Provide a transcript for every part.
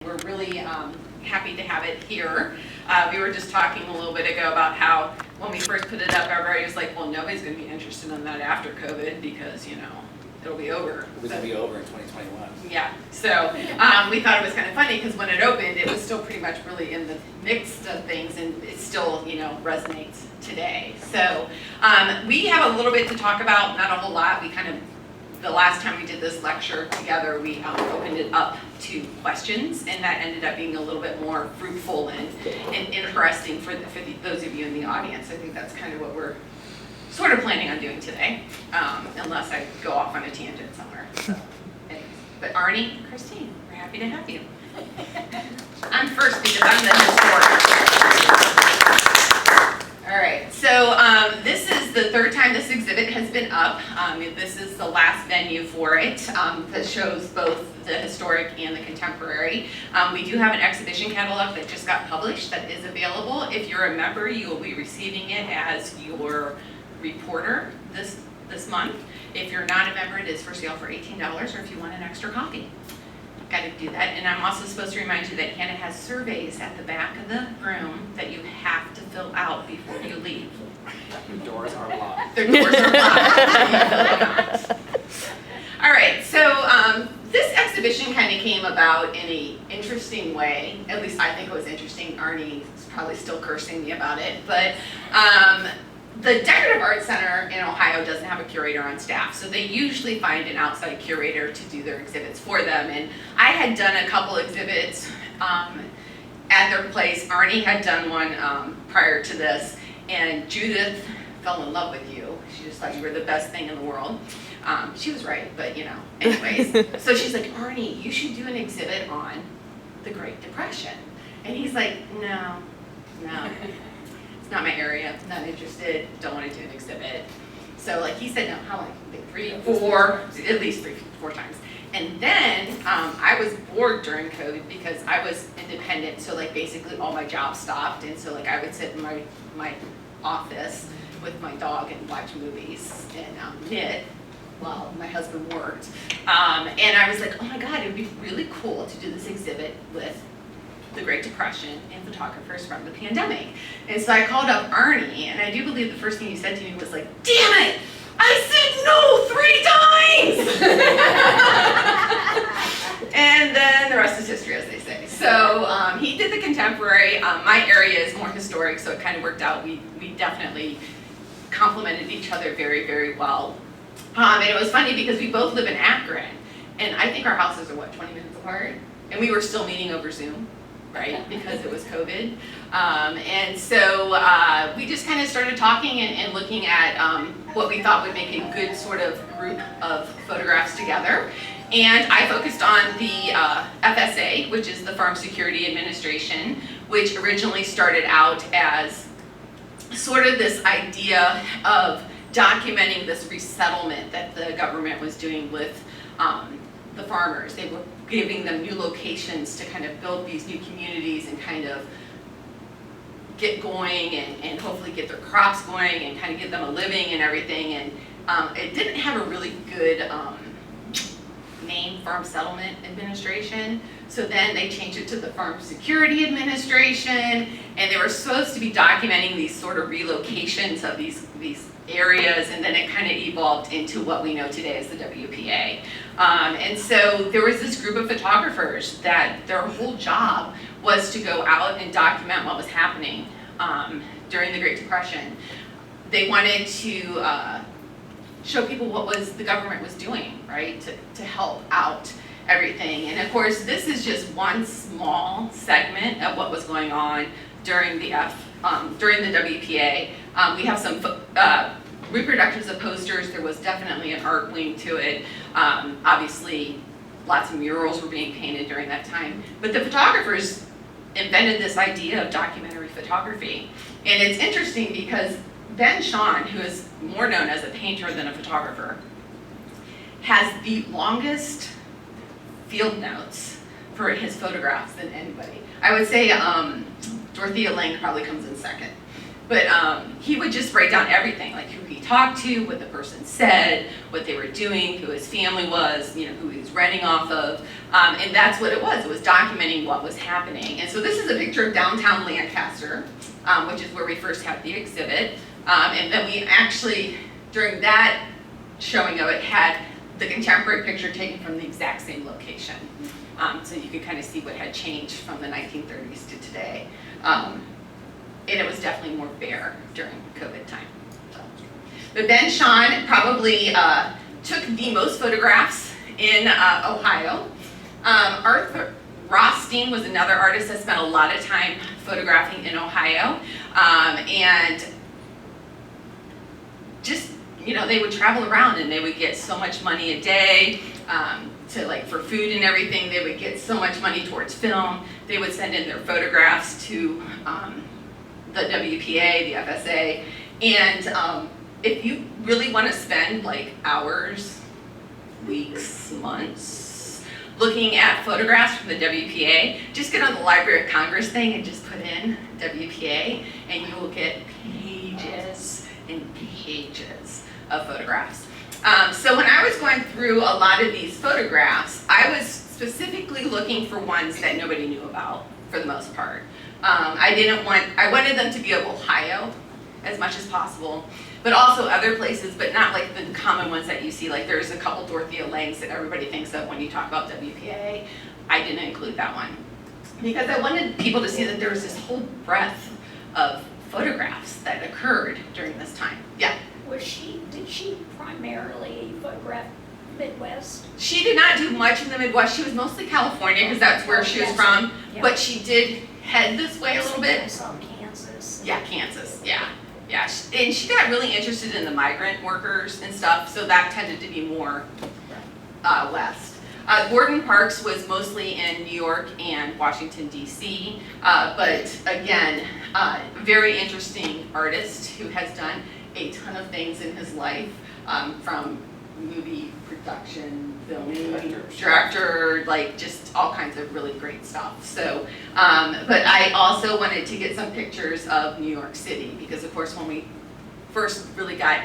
We're really happy to have it here. We were just talking a little bit ago about how when we first put it up, everybody was like, well, nobody's going to be interested in that after COVID because, you know, it'll be over. It was going to be over in 2021. Yeah, so we thought it was kind of funny because when it opened, it was still pretty much really in the mix of things, and it still, you know, resonates today. So we have a little bit to talk about, not a whole lot. We kind of, the last time we did this lecture together, we opened it up to questions, and that ended up being a little bit more fruitful and interesting for those of you in the audience. I think that's kind of what we're sort of planning on doing today, unless I go off on a tangent somewhere. So, anyways. But Arnie and Christine, we're happy to have you. I'm first because I'm the historian. All right, so this is the third time this exhibit has been up. This is the last venue for it that shows both the historic and the contemporary. We do have an exhibition catalog that just got published that is available. If you're a member, you will be receiving it as your reporter this month. If you're not a member, it is for sale for $18, or if you want an extra copy. Got to do that. And I'm also supposed to remind you that Hannah has surveys at the back of the room that you have to fill out before you leave. The doors are locked. The doors are locked. All right, so this exhibition kind of came about in an interesting way. At least I think it was interesting. Arnie is probably still cursing me about it, but the Decorative Arts Center in Ohio doesn't have a curator on staff, so they usually find an outside curator to do their exhibits for them. And I had done a couple exhibits at their place. Arnie had done one prior to this, and Judith fell in love with you. She just thought you were the best thing in the world. She was right, but you know, anyways. So she's like, Arnie, you should do an exhibit on the Great Depression. And he's like, no. Not my area, not interested, don't want to do an exhibit. So like he said no, how like 3, 4, at least 3, 4 times. And then I was bored during COVID because I was independent, so like basically all my jobs stopped, and so like I would sit in my office with my dog and watch movies and knit while my husband worked. And I was like, oh my God, it would be really cool to do this exhibit with the Great Depression and photographers from the pandemic. And so I called up Arnie, and I do believe the first thing he said to me was like, damn it, I said no 3 times! And then the rest is history, as they say. So he did the contemporary. My area is more historic, so it kind of worked out. We definitely complemented each other very, very well. And it was funny because we both live in Akron, and I think our houses are, 20 minutes apart? And we were still meeting over Zoom, right, because it was COVID. And so we just kind of started talking and looking at what we thought would make a good sort of group of photographs together. And I focused on the FSA, which is the Farm Security Administration, which originally started out as sort of this idea of documenting this resettlement that the government was doing with the farmers. They were giving them new locations to kind of build these new communities and kind of get going and hopefully get their crops going and kind of give them a living and everything. And it didn't have a really good name, Farm Settlement Administration. So then they changed it to the Farm Security Administration, and they were supposed to be documenting these sort of relocations of these areas, and then it kind of evolved into what we know today as the WPA. And so there was this group of photographers that their whole job was to go out and document what was happening during the Great Depression. They wanted to show people what the government was doing, right, to help out everything. And of course, this is just one small segment of what was going on during the WPA. We have some reproductions of posters. There was definitely an art wing to it. Obviously, lots of murals were being painted during that time. But the photographers invented this idea of documentary photography. And it's interesting because Ben Shahn, who is more known as a painter than a photographer, has the longest field notes for his photographs than anybody. I would say Dorothea Lange probably comes in second. But he would just write down everything, like who he talked to, what the person said, what they were doing, who his family was, you know, who he was renting off of, and that's what it was. It was documenting what was happening. And so this is a picture of downtown Lancaster, which is where we first had the exhibit. And then we actually, during that showing of it, had the contemporary picture taken from the exact same location. So you could kind of see what had changed from the 1930s to today. And it was definitely more bare during COVID time. So. But Ben Shahn probably took the most photographs in Ohio. Arthur Rothstein was another artist that spent a lot of time photographing in Ohio. And just, you know, they would travel around and they would get so much money a day to like for food and everything. They would get so much money towards film. They would send in their photographs to the WPA, the FSA, and if you really want to spend like hours, weeks, months looking at photographs from the WPA, just get on the Library of Congress thing and just put in WPA, and you will get pages and pages of photographs. So when I was going through a lot of these photographs, I was specifically looking for ones that nobody knew about for the most part. I wanted them to be of Ohio as much as possible, but also other places, but not like the common ones that you see. Like there's a couple Dorothea Langes that everybody thinks of when you talk about WPA. I didn't include that one because I wanted people to see that there was this whole breadth of photographs that occurred during this time. Yeah? Did she primarily photograph Midwest? She did not do much in the Midwest. She was mostly California because that's where she was from, but she did head this way a little bit. I saw Kansas. Yeah, Kansas, yeah. Yeah, and she got really interested in the migrant workers and stuff, so that tended to be more west. Gordon Parks was mostly in New York and Washington, D.C., but again, very interesting artist who has done a ton of things in his life, from movie production, filming, director, like just all kinds of really great stuff. So, but I also wanted to get some pictures of New York City because of course when we first really got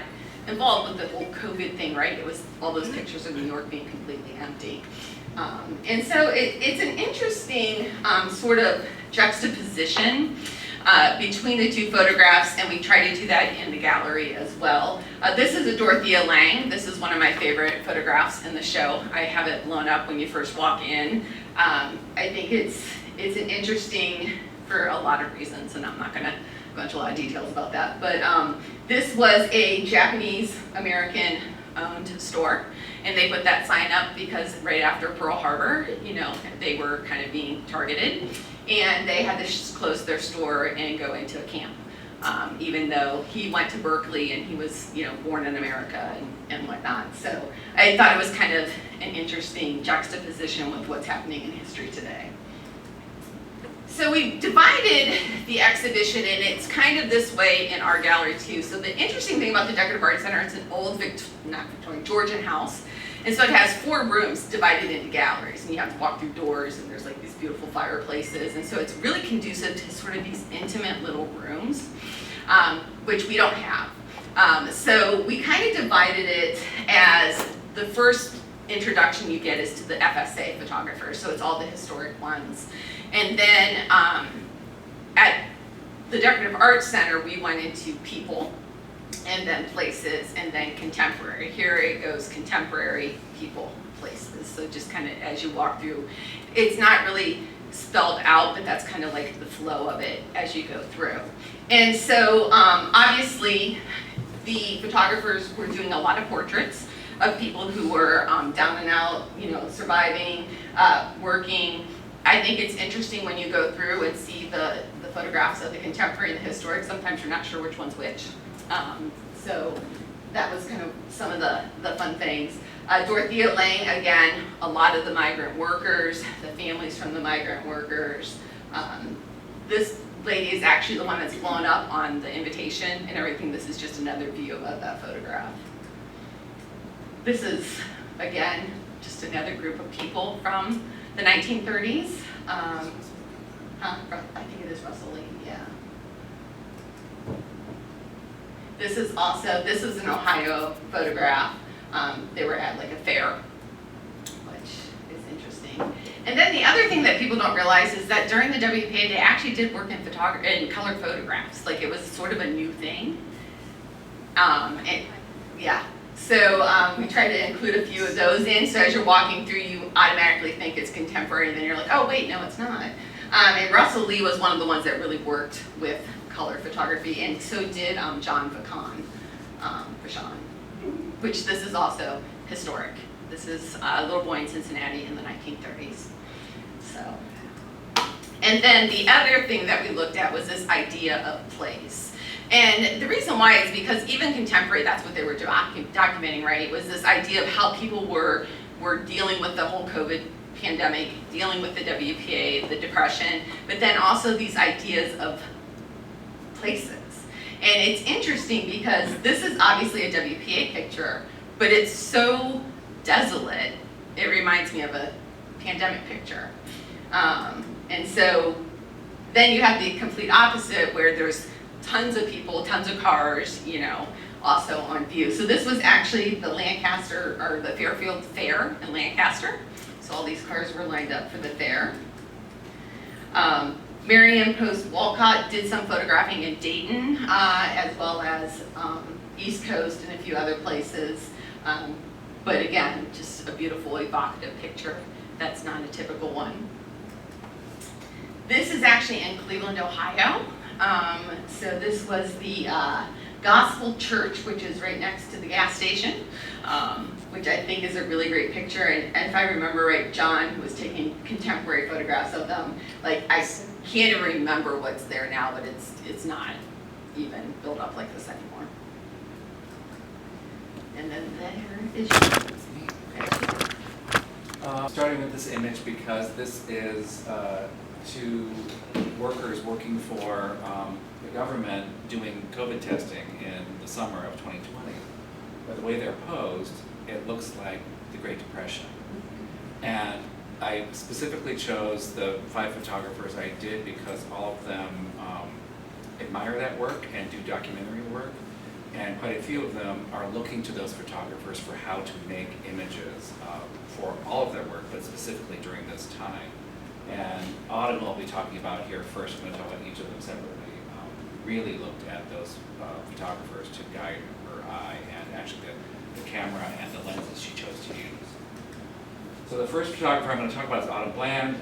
involved with the whole COVID thing, right, it was all those pictures of New York being completely empty. And so it's an interesting sort of juxtaposition between the two photographs, and we try to do that in the gallery as well. This is a Dorothea Lange. This is one of my favorite photographs in the show. I have it blown up when you first walk in. I think it's an interesting, for a lot of reasons, and I'm not going to go into a lot of details about that, but this was a Japanese-American owned store, and they put that sign up because right after Pearl Harbor, you know, they were kind of being targeted, and they had to close their store and go into a camp, even though he went to Berkeley and he was, you know, born in America and whatnot. So I thought it was kind of an interesting juxtaposition with what's happening in history today. So we divided the exhibition, and it's kind of this way in our gallery too. So the interesting thing about the Decorative Art Center, it's an old Georgian house. And so it has 4 rooms divided into galleries, and you have to walk through doors, and there's like these beautiful fireplaces. And so it's really conducive to sort of these intimate little rooms, which we don't have. So we kind of divided it as the first introduction you get is to the FSA photographers. So it's all the historic ones. And then at the Decorative Arts Center, we went into people, and then places, and then contemporary. Here it goes contemporary, people, places. So just kind of as you walk through, it's not really spelled out, but that's kind of like the flow of it as you go through. And so obviously the photographers were doing a lot of portraits of people who were down and out, you know, surviving, working. I think it's interesting when you go through and see the photographs of the contemporary and the historic, sometimes you're not sure which one's which. So that was kind of some of the fun things. Dorothea Lange, again, a lot of the migrant workers, the families from the migrant workers. This lady is actually the one that's blown up on the invitation and everything. This is just another view of that photograph. This is, again, just another group of people from the 1930s. I think it is Russell Lee, yeah. This is an Ohio photograph. They were at like a fair, which is interesting. And then the other thing that people don't realize is that during the WPA, they actually did work in photography, in colored photographs. Like it was sort of a new thing. So we try to include a few of those in. So as you're walking through, you automatically think it's contemporary, and then you're like, oh wait, no, it's not. And Russell Lee was one of the ones that really worked with color photography, and so did John Vachon, which this is also historic. This is a little boy in Cincinnati in the 1930s. So, and then the other thing that we looked at was this idea of place. And the reason why is because even contemporary, that's what they were documenting, right? It was this idea of how people were dealing with the whole COVID pandemic, dealing with the WPA, the Depression, but then also these ideas of places. And it's interesting because this is obviously a WPA picture, but it's so desolate, it reminds me of a pandemic picture. And so then you have the complete opposite where there's tons of people, tons of cars, you know, also on view. So this was actually the Lancaster, or the Fairfield Fair in Lancaster. So all these cars were lined up for the fair. Marion Post Walcott did some photographing in Dayton, as well as East Coast and a few other places. But again, just a beautiful, evocative picture. That's not a typical one. This is actually in Cleveland, Ohio. So this was the Gospel Church, which is right next to the gas station, which I think is a really great picture. And if I remember right, John was taking contemporary photographs of them. Like, I can't even remember what's there now, but it's not even built up like this anymore. And then there is Starting with this image because this is two workers working for the government doing COVID testing in the summer of 2020. But the way they're posed, it looks like the Great Depression. And I specifically chose the 5 photographers I did because all of them admire that work and do documentary work. And quite a few of them are looking to those photographers for how to make images for all of their work, but specifically during this time. And Autumn will be talking about here first. I'm going to talk about each of them separately. Really looked at those photographers to guide her eye and actually the camera and the lenses she chose to use. So the first photographer I'm going to talk about is Autumn Bland.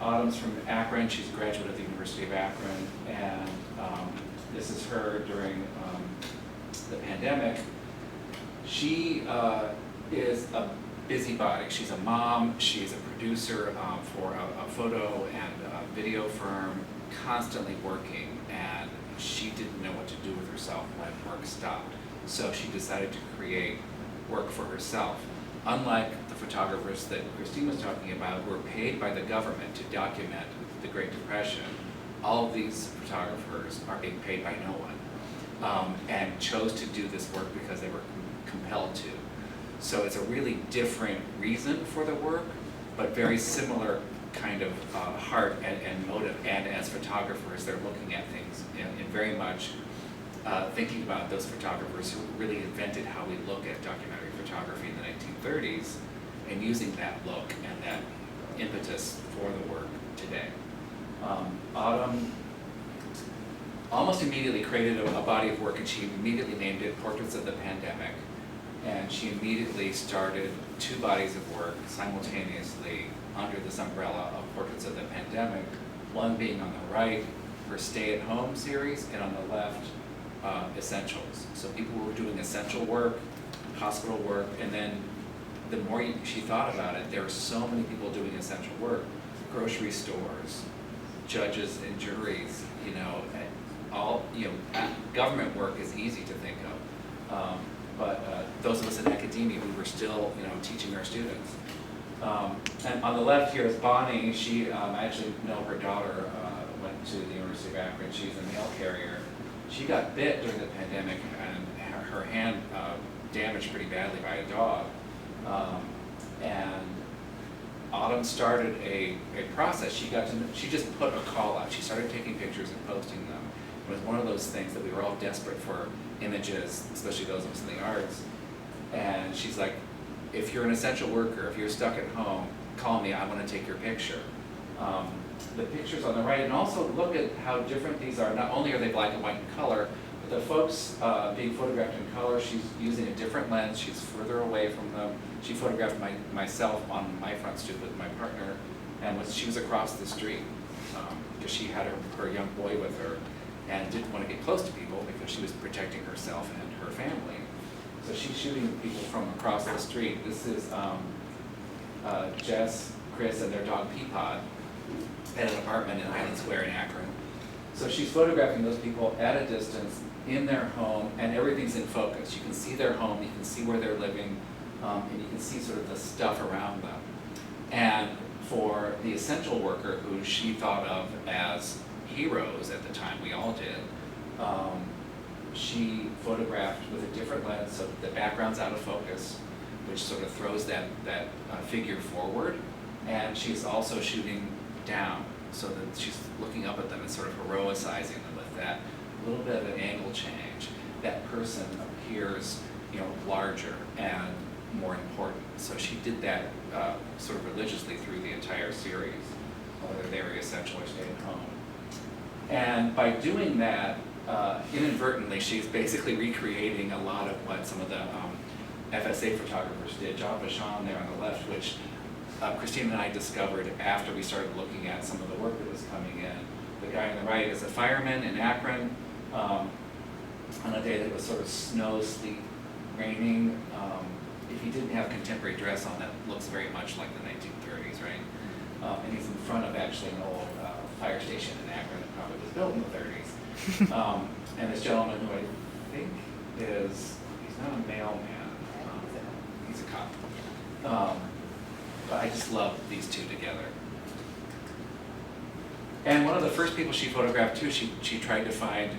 Autumn's from Akron. She's a graduate of the University of Akron. And this is her during the pandemic. She is a busybody. She's a mom. She's a producer for a photo and video firm, constantly working, and she didn't know what to do with herself when work stopped. So she decided to create work for herself. Unlike the photographers that Christine was talking about, who were paid by the government to document the Great Depression, all of these photographers are being paid by no one, and chose to do this work because they were compelled to. So it's a really different reason for the work, but very similar kind of heart and motive. And as photographers, they're looking at things in very much thinking about those photographers who really invented how we look at documentary photography in the 1930s and using that look and that impetus for the work today. Autumn almost immediately created a body of work, and she immediately named it Portraits of the Pandemic. And she immediately started 2 bodies of work simultaneously under this umbrella of Portraits of the Pandemic, one being on the right, her stay-at-home series, and on the left, essentials. So people were doing essential work, hospital work, and then the more she thought about it, there were so many people doing essential work, grocery stores, judges and juries, you know, all, you know, government work is easy to think of. But those of us in academia, we were still, you know, teaching our students. And on the left here is Bonnie. She, I actually know her daughter went to the University of Akron. She's a mail carrier. She got bit during the pandemic, and her hand damaged pretty badly by a dog. And Autumn started a process. She just put a call out. She started taking pictures and posting them. It was one of those things that we were all desperate for images, especially those of us in the arts. And she's like, if you're an essential worker, if you're stuck at home, call me, I want to take your picture. The pictures on the right, and also look at how different these are. Not only are they black and white in color, but the folks being photographed in color, she's using a different lens, she's further away from them. She photographed myself on my front stoop with my partner, and she was across the street because she had her young boy with her and didn't want to get close to people because she was protecting herself and her family. So she's shooting people from across the street. This is Jess, Chris, and their dog Peapod at an apartment in Island Square in Akron. So she's photographing those people at a distance in their home, and everything's in focus. You can see their home, you can see where they're living, and you can see sort of the stuff around them. And for the essential worker, who she thought of as heroes at the time, we all did, she photographed with a different lens, so the background's out of focus, which sort of throws that figure forward, and she's also shooting down, so that she's looking up at them and sort of heroicizing them with that little bit of an angle change. That person appears, larger and more important. So she did that sort of religiously through the entire series, whether they were essential or stayed at home. And by doing that, inadvertently, she's basically recreating a lot of what some of the FSA photographers did. John Vachon there on the left, which Christine and I discovered after we started looking at some of the work that was coming in. The guy on the right is a fireman in Akron on a day that was sort of snow, sleet, raining. If he didn't have contemporary dress on, that looks very much like the 1930s, right? And he's in front of actually an old fire station in Akron that probably was built in the 30s. And this gentleman, who I think he's not a mailman, he's a cop. But I just love these two together. And one of the first people she photographed too, she tried to find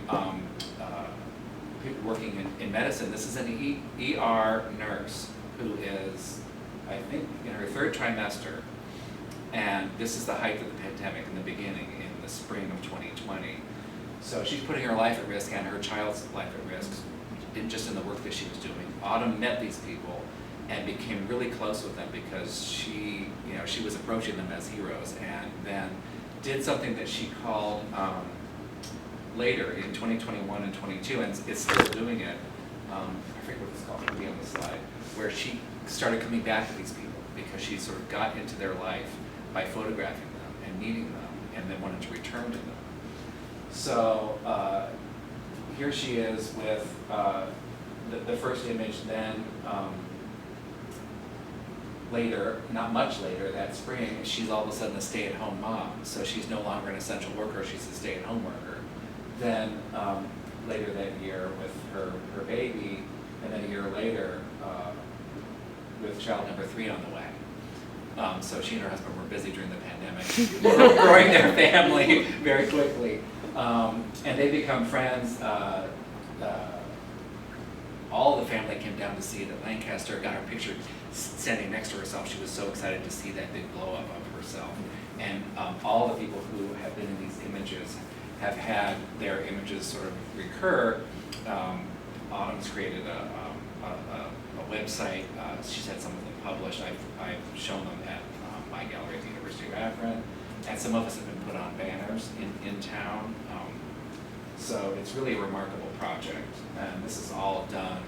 people working in medicine. This is an ER nurse who is, I think, in her third trimester. And this is the height of the pandemic in the beginning, in the spring of 2020. So she's putting her life at risk and her child's life at risk, just in the work that she was doing. Autumn met these people and became really close with them because she was approaching them as heroes, and then did something that she called later in 2021 and 22, and is still doing it. I forget what it's called, it'll be on the slide, where she started coming back to these people because she sort of got into their life by photographing them and meeting them, and then wanted to return to them. So here she is with the first image. Then later, not much later, that spring, she's all of a sudden a stay-at-home mom. So she's no longer an essential worker, she's a stay-at-home worker. Then later that year with her baby, and then a year later with child number 3 on the way. So she and her husband were busy during the pandemic, growing their family very quickly. And they become friends. All the family came down to see it at Lancaster, got her picture standing next to herself. She was so excited to see that big blow up of herself. And all the people who have been in these images have had their images sort of recur. Autumn's created a website. She's had some of them published. I've shown them at my gallery at the University of Akron. And some of us have been put on banners in town. So it's really a remarkable project. And this is all done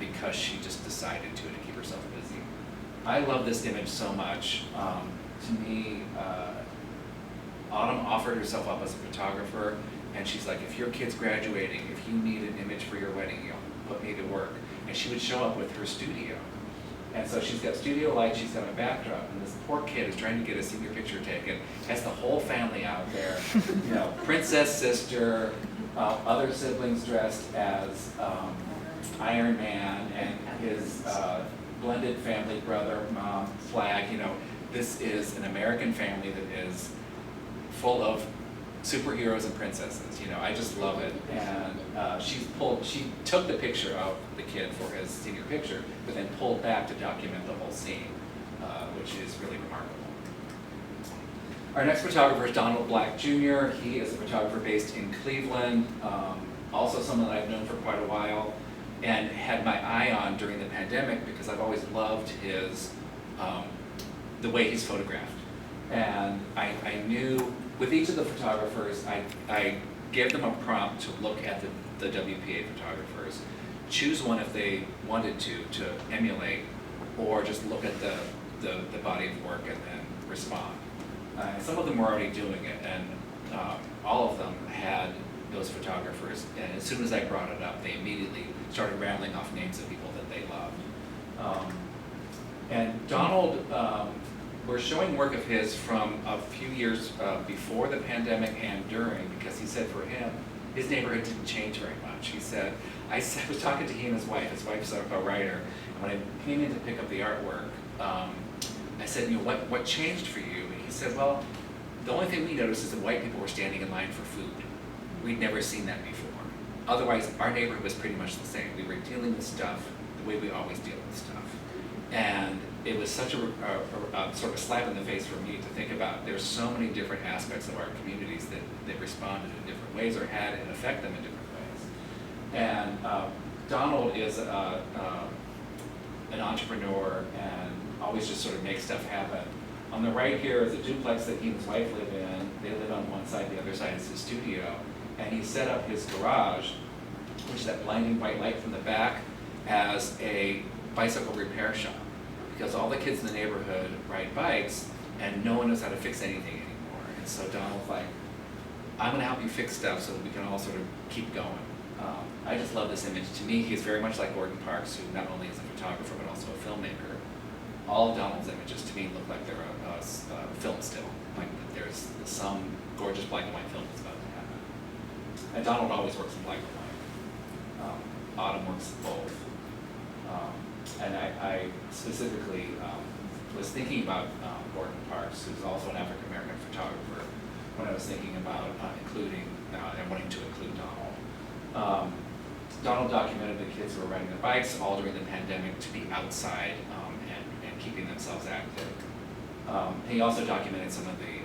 because she just decided to keep herself busy. I love this image so much. To me, Autumn offered herself up as a photographer, and she's like, if your kid's graduating, if you need an image for your wedding, put me to work. And she would show up with her studio. And so she's got studio lights, she's got a backdrop, and this poor kid is trying to get a senior picture taken, has the whole family out there, princess sister, other siblings dressed as Iron Man, and his blended family, brother, mom, flag. This is an American family that is full of superheroes and princesses. I just love it. And she took the picture of the kid for his senior picture, but then pulled back to document the whole scene, which is really remarkable. Our next photographer is Donald Black Jr. He is a photographer based in Cleveland, also someone that I've known for quite a while and had my eye on during the pandemic because I've always loved his, the way he's photographed. And I knew with each of the photographers, I gave them a prompt to look at the WPA photographers, choose one if they wanted to emulate, or just look at the body of work and then respond. Some of them were already doing it, and all of them had those photographers, and as soon as I brought it up, they immediately started rattling off names of people that they loved. And Donald, we're showing work of his from a few years before the pandemic and during, because he said for him, his neighborhood didn't change very much. He said, I was talking to he and his wife's a writer, and when I came in to pick up the artwork, I said, what changed for you? And he said, well, the only thing we noticed is that white people were standing in line for food. We'd never seen that before. Otherwise, our neighborhood was pretty much the same. We were dealing with stuff the way we always deal with stuff. And it was such a sort of a slap in the face for me to think about. There's so many different aspects of our communities that responded in different ways or had an effect them in different ways. And Donald is an entrepreneur and always just sort of makes stuff happen. On the right here is a duplex that he and his wife live in. They live on one side, the other side is his studio. And he set up his garage, which is that blinding white light from the back, as a bicycle repair shop. Because all the kids in the neighborhood ride bikes and no one knows how to fix anything anymore. And so Donald's like, I'm gonna help you fix stuff so that we can all sort of keep going. I just love this image. To me, he's very much like Gordon Parks, who not only is a photographer, but also a filmmaker. All of Donald's images to me look like they're a film still. Like there's some gorgeous black and white film that's about to happen. And Donald always works in black and white. Autumn works both. And I specifically was thinking about Gordon Parks, who's also an African American photographer, when I was thinking about including and wanting to include Donald. Donald documented the kids who were riding their bikes all during the pandemic to be outside and keeping themselves active. He also documented some of the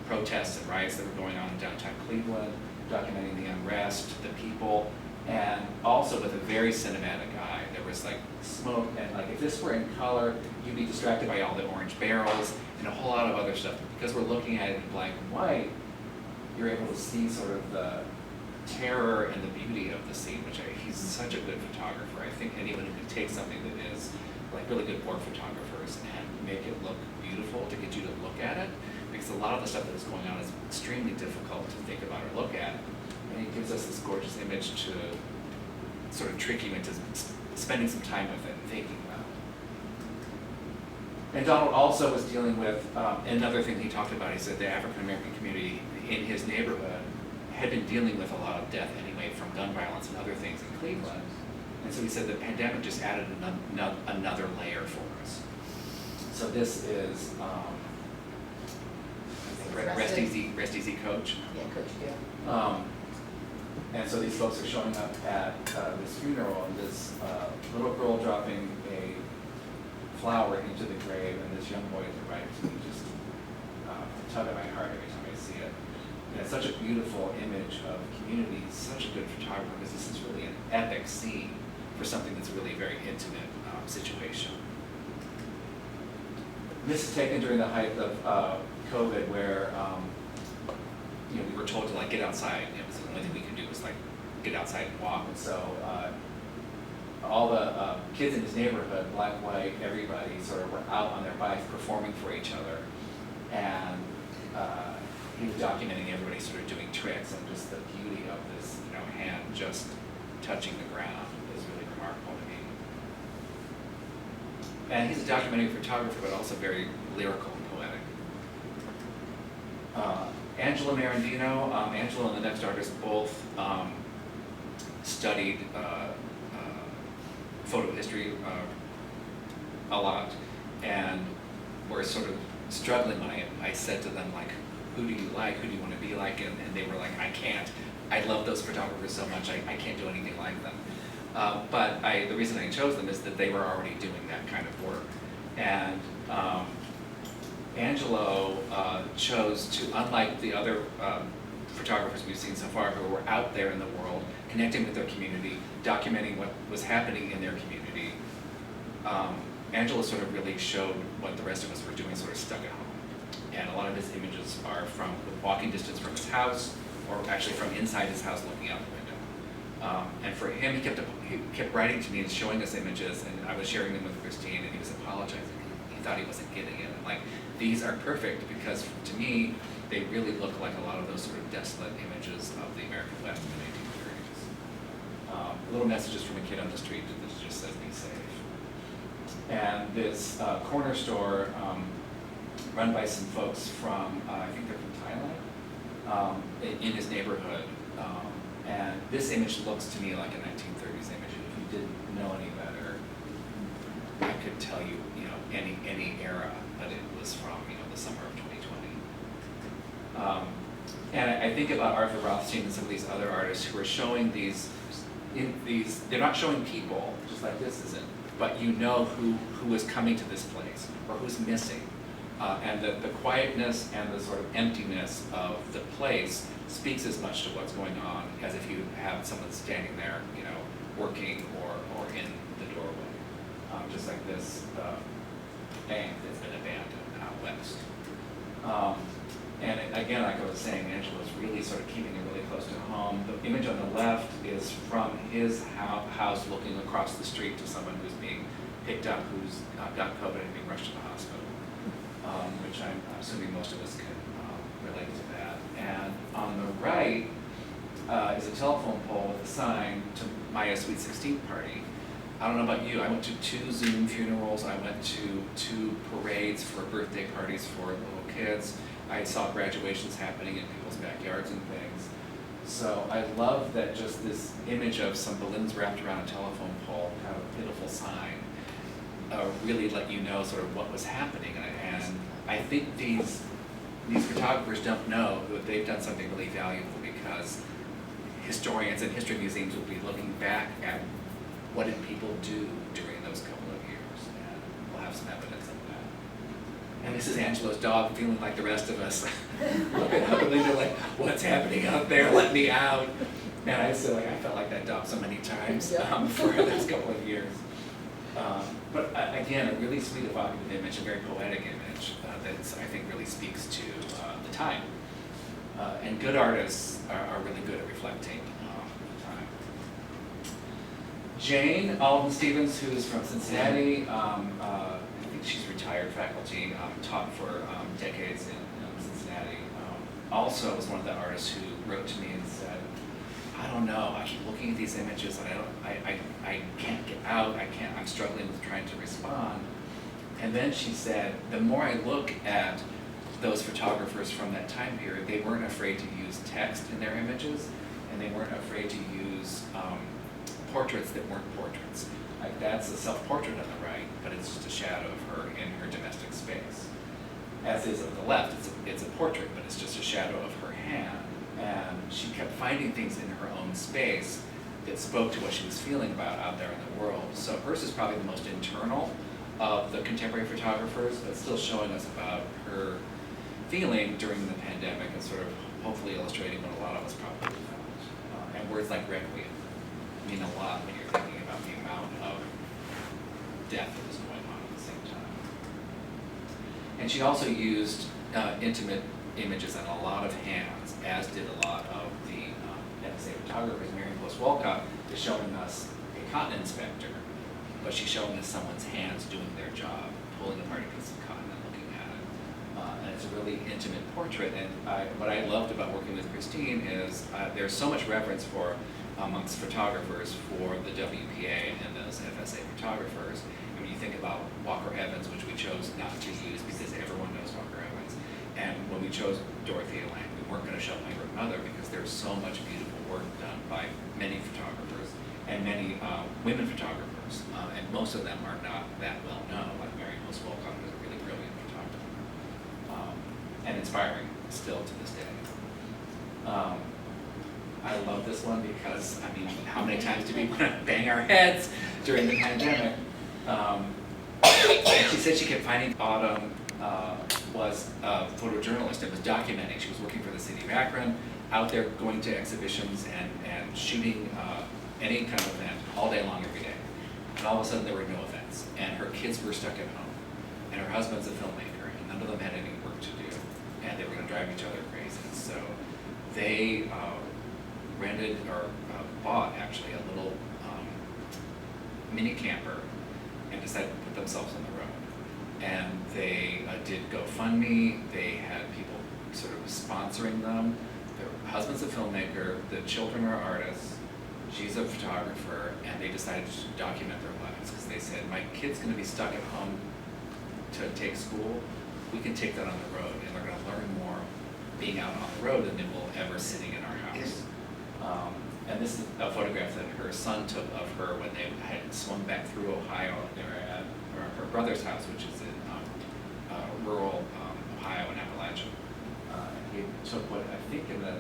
protests and riots that were going on in downtown Cleveland, documenting the unrest, the people, and also with a very cinematic eye. There was like smoke, and like if this were in color, you'd be distracted by all the orange barrels and a whole lot of other stuff. Because we're looking at it in black and white, you're able to see sort of the terror and the beauty of the scene, which he's such a good photographer. I think anyone who can take something that is like really good war photographers and make it look beautiful to get you to look at it, because a lot of the stuff that is going on is extremely difficult to think about or look at. And he gives us this gorgeous image to sort of trick you into spending some time with it and thinking about it. And Donald also was dealing with another thing he talked about. He said the African American community in his neighborhood had been dealing with a lot of death anyway from gun violence and other things in Cleveland. And so he said the pandemic just added another layer for us. So this is Rest Easy Coach. Yeah, Coach, yeah. And so these folks are showing up at this funeral, and this little girl dropping a flower into the grave, and this young boy at the right to me just tug at my heart every time I see it. And it's such a beautiful image of community, such a good photographer, because this is really an epic scene for something that's really a very intimate situation. This is taken during the height of COVID, where we were told to like get outside. It was the only thing we could do was like get outside and walk. And so all the kids in his neighborhood, black, white, everybody, sort of were out on their bikes performing for each other, and he was documenting everybody sort of doing tricks, and just the beauty of this, hand just touching the ground is really remarkable to me. And he's a documentary photographer, but also very lyrical and poetic. Angela Marandino, Angela and the next artist both studied photo history a lot, and were sort of struggling when I said to them, like, who do you like, who do you want to be like, and they were like, I can't. I love those photographers so much, I can't do anything like them. But the reason I chose them is that they were already doing that kind of work. And Angelo chose to, unlike the other photographers we've seen so far who were out there in the world, connecting with their community, documenting what was happening in their community, Angelo sort of really showed what the rest of us were doing, sort of stuck at home. And a lot of his images are from walking distance from his house, or actually from inside his house looking out the window. And for him, he kept writing to me and showing us images, and I was sharing them with Christine, and he was apologizing. He thought he wasn't getting it. And like, these are perfect because to me, they really look like a lot of those sort of desolate images of the American West in the 1830s. Little messages from a kid on the street that just says, be safe. And this corner store run by some folks from, I think they're from Thailand, in his neighborhood. And this image looks to me like a 1930s image. If you didn't know any better, I could tell you, any era, but it was from, the summer of 2020. And I think about Arthur Rothstein and some of these other artists who are showing they're not showing people, just like this isn't, but who is coming to this place, or who's missing. And the quietness and the sort of emptiness of the place speaks as much to what's going on as if you have someone standing there, working or in the doorway. Just like this bank that's been abandoned out west. And again, like I was saying, Angelo's really sort of keeping it really close to home. The image on the left is from his house looking across the street to someone who's being picked up, who's got COVID and being rushed to the hospital, which I'm assuming most of us can relate to that. And on the right is a telephone pole with a sign to Maya's Sweet 16 party. I don't know about you, I went to 2 Zoom funerals, I went to 2 parades for birthday parties for little kids. I saw graduations happening in people's backyards and things. So I love that just this image of some balloons wrapped around a telephone pole, kind of a pitiful sign, really let you know sort of what was happening. And I think these photographers don't know that they've done something really valuable, because historians and history museums will be looking back at what did people do during those couple of years, and we'll have some evidence of that. And this is Angelo's dog feeling like the rest of us, looking out the window like, what's happening out there, let me out. And I felt like that dog so many times for those couple of years. But again, a really sweet, evocative image, a very poetic image that I think really speaks to the time. And good artists are really good at reflecting the time. Jane Alden Stevens, who's from Cincinnati, I think she's retired faculty, taught for decades in Cincinnati. Also was one of the artists who wrote to me and said, I don't know, I keep looking at these images and I can't get out, I'm struggling with trying to respond. And then she said, the more I look at those photographers from that time period, they weren't afraid to use text in their images, and they weren't afraid to use portraits that weren't portraits. Like, that's a self-portrait on the right, but it's just a shadow of her in her domestic space. As is on the left, it's a portrait, but it's just a shadow of her hand. And she kept finding things in her own space that spoke to what she was feeling about out there in the world. So hers is probably the most internal of the contemporary photographers, but still showing us about her feeling during the pandemic and sort of hopefully illustrating what a lot of us probably felt. And words like requiem mean a lot when you're thinking about the amount of death that was going on at the same time. And she also used intimate images and a lot of hands, as did a lot of the FSA photographers. Marion Close Walcott is showing us a cotton inspector, but she's showing us someone's hands doing their job, pulling apart a piece of cotton and looking at it. And it's a really intimate portrait. And what I loved about working with Christine is there's so much reverence amongst photographers for the WPA and those FSA photographers. I mean, you think about Walker Evans, which we chose not to use because everyone knows Walker Evans. And when we chose Dorothea Lange, we weren't going to show My Great Mother because there's so much beautiful work done by many photographers and many women photographers. And most of them are not that well known, like Marion Close Walcott was a really brilliant photographer. And inspiring still to this day. I love this one because, I mean, how many times do we want to bang our heads during the pandemic? And she said she kept finding autumn was a photojournalist and was documenting. She was working for the city of Akron, out there going to exhibitions and shooting any kind of event all day long every day. And all of a sudden there were no events, and her kids were stuck at home, and her husband's a filmmaker, and none of them had any work to do, and they were going to drive each other crazy. So they rented or bought actually a little mini camper and decided to put themselves on the road. And they did GoFundMe. They had people sort of sponsoring them. Their husband's a filmmaker. The children are artists. She's a photographer, and they decided to document their lives because they said, my kid's going to be stuck at home to take school. We can take that on the road, and they're going to learn more being out on the road than they will ever sitting in our house. And this is a photograph that her son took of her when they had swung back through Ohio. They were at her brother's house, which is in rural Ohio and Appalachia. He took what I think in the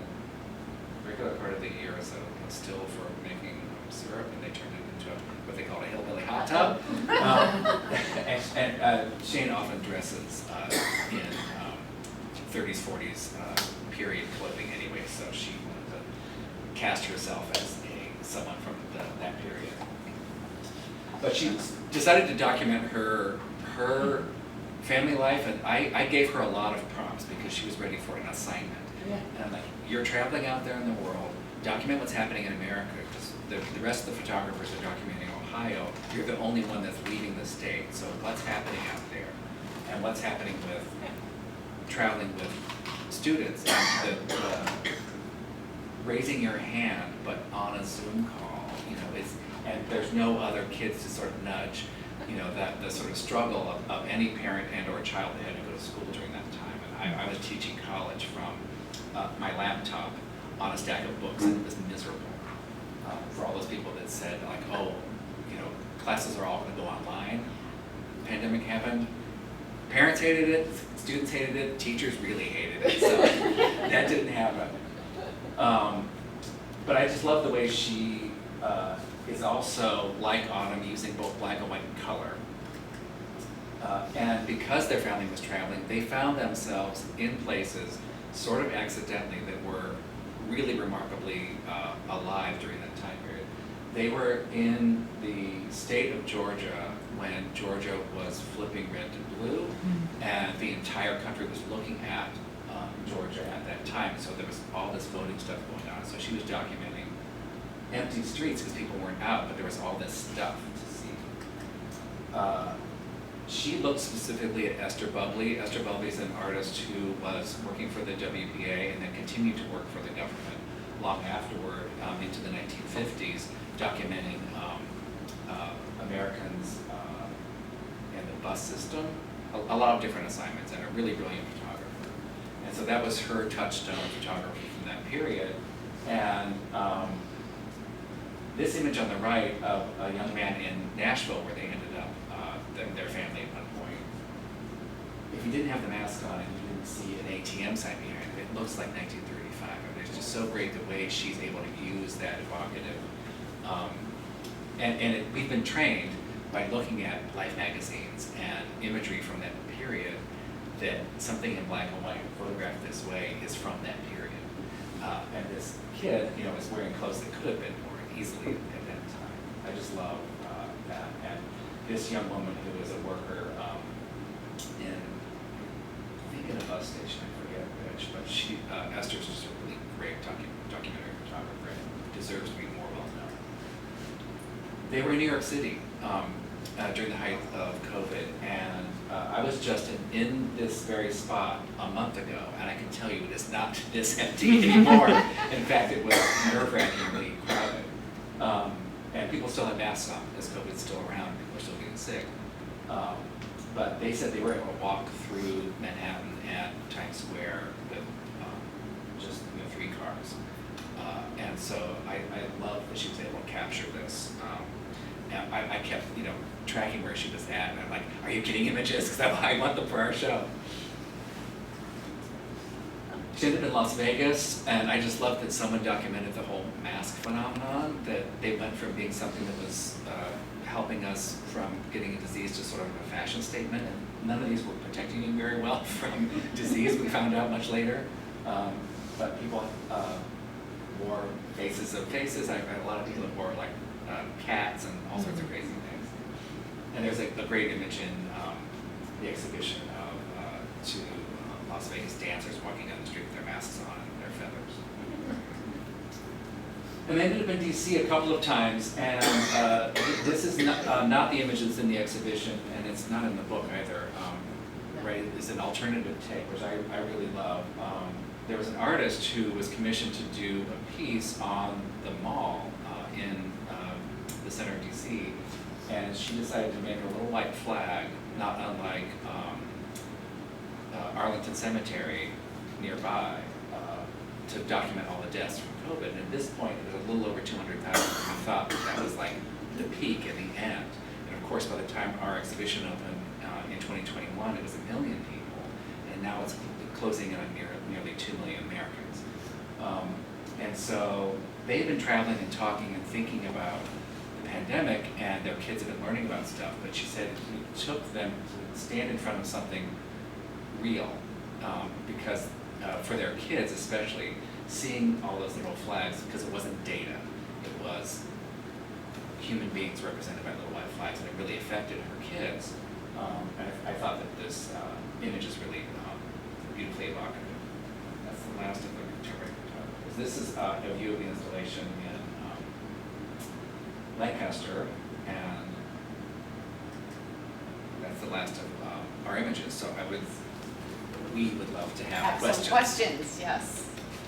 regular part of the year is a still for making syrup, and they turned it into what they call a hillbilly hot tub. And Shane often dresses in 30s, 40s period clothing anyway, so she wanted to cast herself as someone from that period. But she decided to document her family life, and I gave her a lot of prompts because she was ready for an assignment. Yeah. And I'm like, you're traveling out there in the world, document what's happening in America, because the rest of the photographers are documenting Ohio. You're the only one that's leaving the state, so what's happening out there? And what's happening with traveling with students? And the raising your hand, but on a Zoom call, and there's no other kids to sort of nudge, that the sort of struggle of any parent and or child that had to go to school during that time. And I was teaching college from my laptop on a stack of books, and it was miserable for all those people that said like, oh, classes are all going to go online. Pandemic happened. Parents hated it, students hated it, teachers really hated it, so that didn't happen. But I just love the way she is also, like Autumn, using both black and white and color. And because their family was traveling, they found themselves in places, sort of accidentally, that were really remarkably alive during that time period. They were in the state of Georgia when Georgia was flipping red to blue, and the entire country was looking at Georgia at that time. So there was all this voting stuff going on. So she was documenting empty streets because people weren't out, but there was all this stuff to see. She looked specifically at Esther Bubley. Esther Bubley is an artist who was working for the WPA and then continued to work for the government long afterward into the 1950s, documenting Americans and the bus system, a lot of different assignments, and a really brilliant photographer. And so that was her touchstone photography from that period. And this image on the right of a young man in Nashville where they ended up, their family at one point. If you didn't have the mask on and you didn't see an ATM sign behind it, it looks like 1935. And it's just so great the way she's able to use that evocative. We've been trained by looking at Life magazines and imagery from that period that something in black and white photographed this way is from that period. And this kid, is wearing clothes that could have been worn easily at that time. I just love that. And this young woman who was a worker in, I think in a bus station, I forget which, but Esther's just a really great documentary photographer and deserves to be more well known. They were in New York City during the height of COVID, and I was just in this very spot a month ago, and I can tell you it is not this empty anymore. In fact, it was nerve-wrackingly crowded. And people still have masks on because COVID's still around, people are still getting sick. But they said they were able to walk through Manhattan and Times Square with just 3 cars. And so I love that she was able to capture this. And I kept, tracking where she was at, and I'm like, are you getting images? Because I want them for our show. She ended up in Las Vegas, and I just love that someone documented the whole mask phenomenon, that they went from being something that was helping us from getting a disease to sort of a fashion statement, and none of these were protecting you very well from disease, we found out much later. But people wore faces of faces. I read a lot of people that wore like cats and all sorts of crazy things. And there's a great image in the exhibition of two Las Vegas dancers walking down the street with their masks on and their feathers. And I ended up in DC a couple of times, and this is not the image that's in the exhibition, and it's not in the book either. Right, it's an alternative take, which I really love. There was an artist who was commissioned to do a piece on the mall in the center of DC, and she decided to make a little white flag, not unlike Arlington Cemetery nearby, to document all the deaths from COVID. And at this point, it was a little over 200,000. We thought that was like the peak and the end. And of course, by the time our exhibition opened in 2021, it was 1 million people, and now it's closing in on nearly 2 million Americans. And so they had been traveling and talking and thinking about the pandemic, and their kids have been learning about stuff. But she said it took them to stand in front of something real, because for their kids especially, seeing all those little flags, because it wasn't data, it was human beings represented by little white flags, and it really affected her kids. And I thought that this image is really beautifully evocative. That's the last of the contemporary photographers. This is a view of the installation in Lancaster, and that's the last of our images. So we would love to have questions. Some questions, yes.